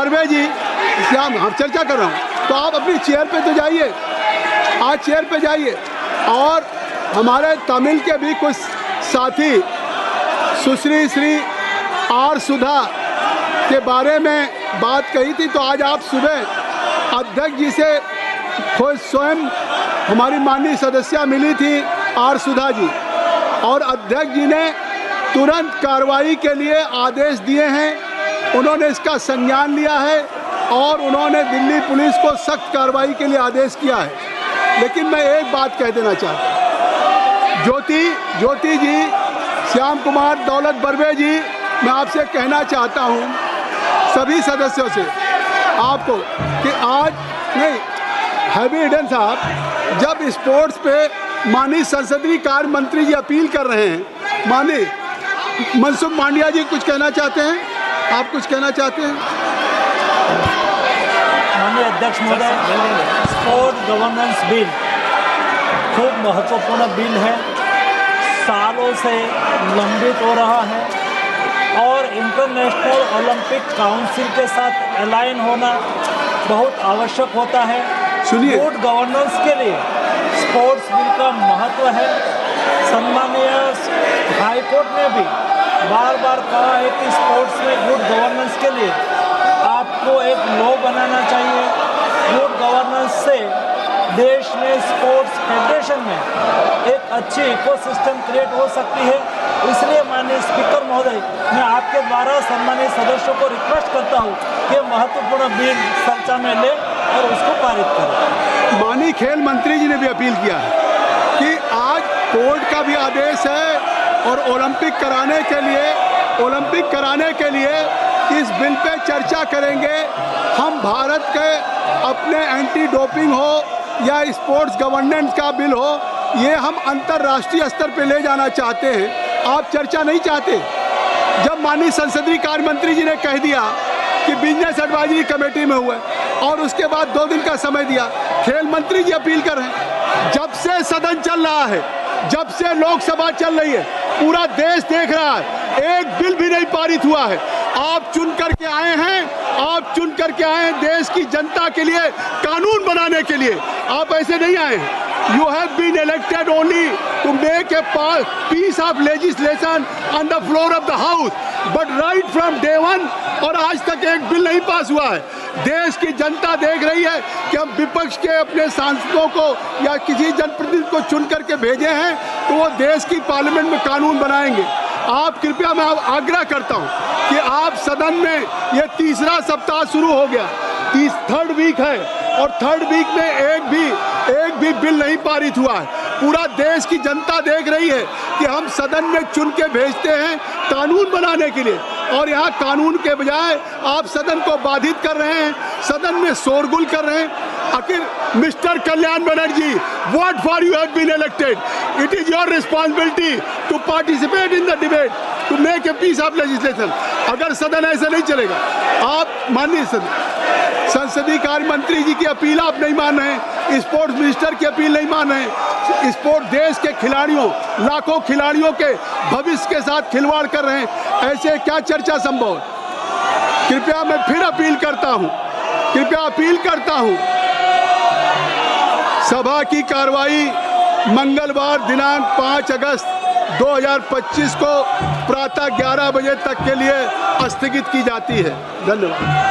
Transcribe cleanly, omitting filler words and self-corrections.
बर्वे जी, हम चर्चा कर रहा हूँ, तो आप अपनी चेयर पे तो जाइए, आज चेयर पे जाइए। और हमारे तमिल के भी कुछ साथी सुश्री श्री आर सुधा के बारे में बात कही थी, तो आज आप सुबह अध्यक्ष जी से खुद स्वयं हमारी माननीय सदस्या मिली थी आर सुधा जी, और अध्यक्ष जी ने तुरंत कार्रवाई के लिए आदेश दिए हैं। उन्होंने इसका संज्ञान लिया है और उन्होंने दिल्ली पुलिस को सख्त कार्रवाई के लिए आदेश किया है। लेकिन मैं एक बात कह देना चाहता हूँ, ज्योति जी, श्याम कुमार, दौलत बर्वे जी, मैं आपसे कहना चाहता हूँ सभी सदस्यों से आपको कि आज नहीं, हैवी ईडन साहब जब स्पोर्ट्स पे माननीय संसदीय कार्य मंत्री जी अपील कर रहे हैं, माननीय मनसुख मांडविया जी कुछ कहना चाहते हैं, आप कुछ कहना चाहते हैं? माननीय अध्यक्ष महोदय, स्पोर्ट गवर्नेंस बिल खूब महत्वपूर्ण बिल है, सालों से लंबित हो रहा है और इंटरनेशनल ओलंपिक काउंसिल के साथ अलाइन होना बहुत आवश्यक होता है। सुनिए, गुड गवर्नेंस के लिए स्पोर्ट्स बिल का महत्व है। सम्मानीय हाई कोर्ट ने भी बार बार कहा है कि स्पोर्ट्स में गुड गवर्नेंस के लिए आपको एक लॉ बनाना चाहिए। गुड गवर्नेंस से देश में स्पोर्ट्स फेडरेशन में एक अच्छी इकोसिस्टम क्रिएट हो सकती है। इसलिए माननीय स्पीकर महोदय, मैं आपके द्वारा सम्मानित सदस्यों को रिक्वेस्ट करता हूं कि महत्वपूर्ण बिल चर्चा में ले और उसको पारित करें। माननीय खेल मंत्री जी ने भी अपील किया है कि आज कोर्ट का भी आदेश है और ओलंपिक कराने के लिए इस बिल पे चर्चा करेंगे। हम भारत के अपने एंटी डोपिंग हो या स्पोर्ट्स गवर्नेंस का बिल हो, ये हम अंतर्राष्ट्रीय स्तर पे ले जाना चाहते हैं। आप चर्चा नहीं चाहते। जब माननीय संसदीय कार्य मंत्री जी ने कह दिया कि बिजनेस एडवाइजरी कमेटी में हुए और उसके बाद 2 दिन का समय दिया, खेल मंत्री जी अपील कर रहे हैं। जब से सदन चल रहा है, जब से लोकसभा चल रही है, पूरा देश देख रहा है, एक बिल भी नहीं पारित हुआ है। आप चुन करके आए हैं देश की जनता के लिए कानून बनाने के लिए, आप ऐसे नहीं आए हैं। You have been elected only to make a piece of legislation on the floor of the house, but right from day one, और आज तक एक बिल नहीं पास हुआ है। देश की जनता देख रही है कि हम विपक्ष के अपने सांसदों को या किसी जनप्रतिनिधि को चुन करके भेजे हैं तो वो देश की पार्लियामेंट में कानून बनाएंगे। आप कृपया, मैं आग्रह करता हूं कि आप सदन में, ये तीसरा सप्ताह शुरू हो गया, थर्ड वीक है और थर्ड वीक में एक भी बिल नहीं पारित हुआ है। पूरा देश की जनता देख रही है कि हम सदन में चुन के भेजते हैं कानून बनाने के लिए, और यहाँ कानून के बजाय आप सदन को बाधित कर रहे हैं, सदन में शोरगुल कर रहे हैं। आखिर mister Kalyan Banerjee, what for you have been elected? It is your responsibility to participate in the debate, to make a piece of legislation. अगर सदन ऐसा नहीं चलेगा, आप माननीय संसदीय कार्य मंत्री जी की अपील आप नहीं मान रहे हैं, स्पोर्ट्स मिनिस्टर की अपील नहीं मान रहे हैं, स्पोर्ट देश के खिलाड़ियों, लाखों खिलाड़ियों के भविष्य के साथ खिलवाड़ कर रहे हैं, ऐसे क्या चर्चा संभव है? कृपया मैं फिर अपील करता हूं, सभा की कार्रवाई मंगलवार दिनांक 5 अगस्त 2025 को प्रातः 11 बजे तक के लिए स्थगित की जाती है। धन्यवाद।